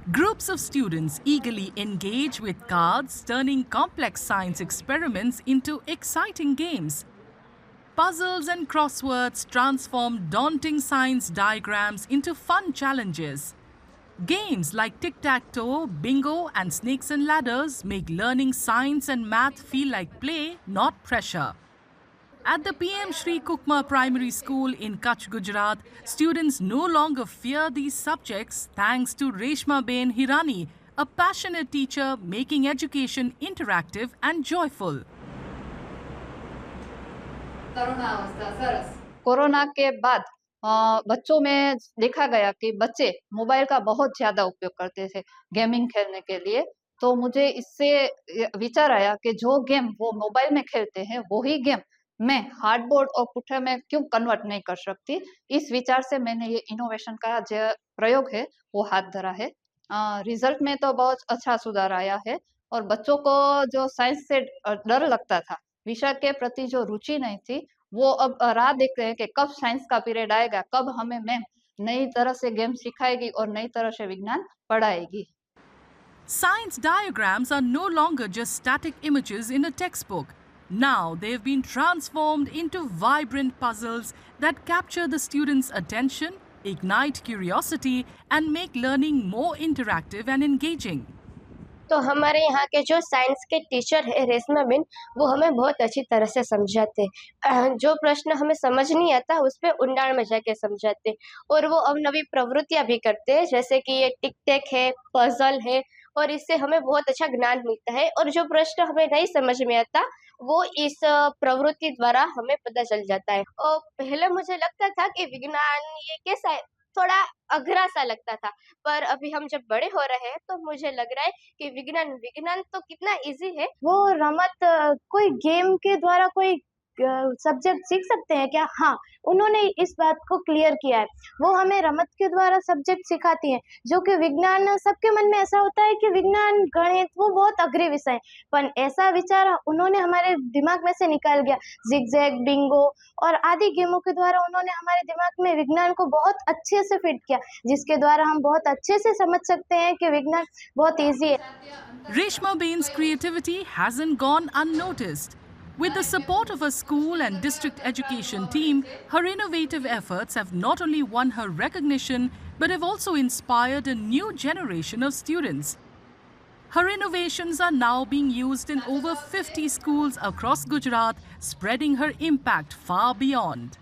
Groups of students eagerly engage with cards, turning complex science experiments into exciting games. Puzzles and crosswords transform daunting science diagrams into fun challenges. Games like tic-tac-toe, bingo, and snakes and ladders make learning science and math feel like play, not pressure. At the PM Shri Kukma Primary School in Kutch, Gujarat, students no longer fear these subjects thanks to Reshma Ben Hirani, a passionate teacher making education interactive and joyful. Corona के बाद बच्चों में देखा गया कि बच्चे mobile का बहुत ज्यादा उपयोग करते थे गेमिंग खेलने के लिए। तो मुझे इससे विचार आया कि जो गेम वो मोबाइल में खेलते हैं वही गेम मैं हार्डबोर्ड और पुठे में क्यों कन्वर्ट नहीं कर सकती। इस विचार से मैंने ये इनोवेशन का जो प्रयोग है वो हाथ धरा है। रिजल्ट में तो बहुत अच्छा सुधार आया है और बच्चों को जो साइंस से डर लगता था, विषय के प्रति जो रुचि नहीं थी, वो अब राह देख रहे हैं कि कब साइंस का पीरियड आएगा, कब हमें मैम नई तरह से गेम सिखाएगी और नई तरह से विज्ञान पढ़ाएगी। Science diagrams are no longer just static images in a textbook. Now they've been transformed into vibrant puzzles that capture the students' attention, ignite curiosity, and make learning more interactive and engaging. तो हमारे यहाँ के जो science के teacher है Reshma Ben, वो हमें बहुत अच्छी तरह से समझाते। जो प्रश्न हमें समझ नहीं आता उस पर ऊंडाण में जाके समझाते और वो अवनवी प्रवृत्तियां भी करते हैं, जैसे कि ये टिक टैक है, पजल है, और इससे हमें बहुत अच्छा ज्ञान मिलता है। और जो प्रश्न हमें नहीं समझ में आता वो इस प्रवृत्ति द्वारा हमें पता चल जाता है। और पहले मुझे लगता था कि विज्ञान ये कैसा है, थोड़ा अघरा सा लगता था, पर अभी हम जब बड़े हो रहे हैं तो मुझे लग रहा है कि विज्ञान विज्ञान तो कितना इजी है। वो रमत कोई गेम के द्वारा कोई सब्जेक्ट सीख सकते हैं क्या? हाँ, उन्होंने इस बात को क्लियर किया है। वो हमें रमत के द्वारा सब्जेक्ट सिखाती हैं, जो कि विज्ञान सबके मन में ऐसा होता है कि विज्ञान गणित वो बहुत अग्री विषय है, पर ऐसा विचार उन्होंने हमारे दिमाग में से निकाल गया। जिगजैग, बिंगो और आदि गेमों के द्वारा उन्होंने हमारे दिमाग में विज्ञान को बहुत अच्छे से फिट किया, जिसके द्वारा हम बहुत अच्छे से समझ सकते हैं कि विज्ञान बहुत ईजी है। Reshma Ben's creativity hasn't gone unnoticed. With the support of her school and district education team, her innovative efforts have not only won her recognition, but have also inspired a new generation of students. Her innovations are now being used in over 50 schools across Gujarat, spreading her impact far beyond.